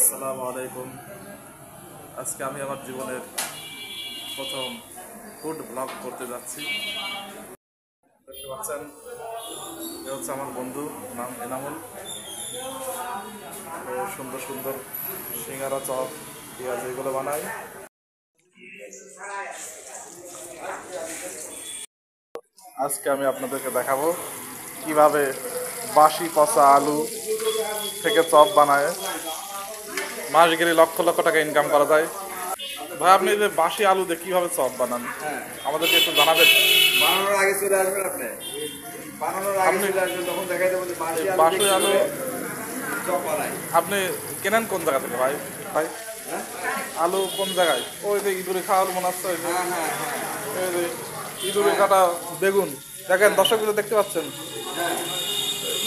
আসসালামু আলাইকুম। আজকে আমি আমার জীবনের প্রথম ফুড ব্লগ করতে যাচ্ছি। দেখতে পাচ্ছেন, এ হচ্ছে আমার বন্ধু, নাম এনামুল। ও সুন্দর সুন্দর সিঙ্গারা, চপ, পেঁয়াজ এগুলো বানায়। আজকে আমি আপনাদেরকে দেখাবো কিভাবে বাসি পচা আলু থেকে চপ বানায় মাস গেলে লক্ষ লক্ষ টাকা ইনকাম করা যায়। ভাই, আপনি যে বাসি আলু দিয়ে কিভাবে চপ বানান আমাদেরকে একটু জানাবেন। বানানোর আগে চলে আসবেন আপনি। বানানোর আগে চলে আসবেন, তখন দেখা যাবে যে বাসি আলু চপ বানাই। আপনি কেনেন কোন জায়গা থেকে ভাই? ভাই, আলু কোন জায়গায়? ওই যে ইঁদুরে খাওয়া আলু মনে হচ্ছে। ওই যে ইঁদুরে কাটা বেগুন দেখেন, দর্শকগুলো দেখতে পাচ্ছেন,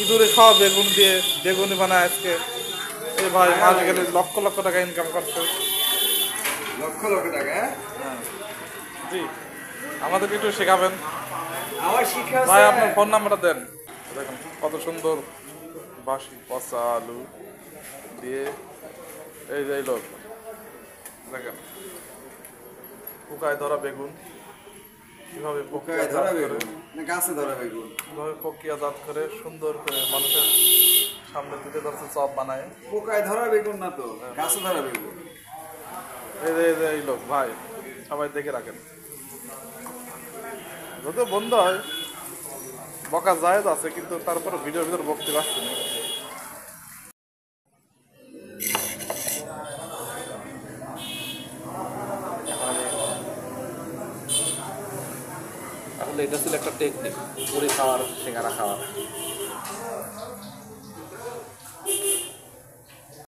ইঁদুরে খাওয়া বেগুন দিয়ে বেগুনি বানায় আজকে। এই ভাই মাস গেলে লক্ষ লক্ষ টাকা ইনকাম করছে। লক্ষ লক্ষ টাকা? জি, আমাদেরকে একটু শেখাবেন আমার শিক্ষা ভাই। আপনার ফোন নাম্বারটা দেন। দেখেন কত সুন্দর বাসি পচা আলু দিয়ে এই যে লোক দেখেন পোকায় ধরা বেগুন কিভাবে ধরা বেগুন না গাছে ধরা বেগুন, কিভাবে প্রক্রিয়াজাত করে সুন্দর করে মানুষের সামনে তুলে ধরছে চপ বানায়। পোকায় ধরা বেগুন না তো, গাছে ধরা বেগুন। এই লোক ভাই, সবাই দেখে রাখেন। যদিও বন্ধ হয়, বকা জায়েজ আছে, কিন্তু তারপরে ভিডিওর ভিতরে বকতে পারছি না। আসলে এটা ছিল একটা টেকনিক, পুরি খাওয়ার, সিঙ্গারা খাওয়ার।